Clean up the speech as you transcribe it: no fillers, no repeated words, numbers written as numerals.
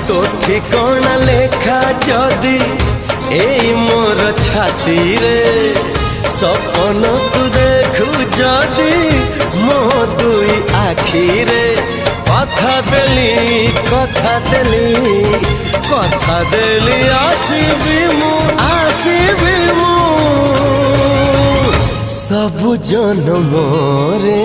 तो ठिकाना लेखा जदि एई मोर छाती रे सपन तू देखु जदि मो दुई आखी रे कथा देली आसीबी मु सब जन्म रे।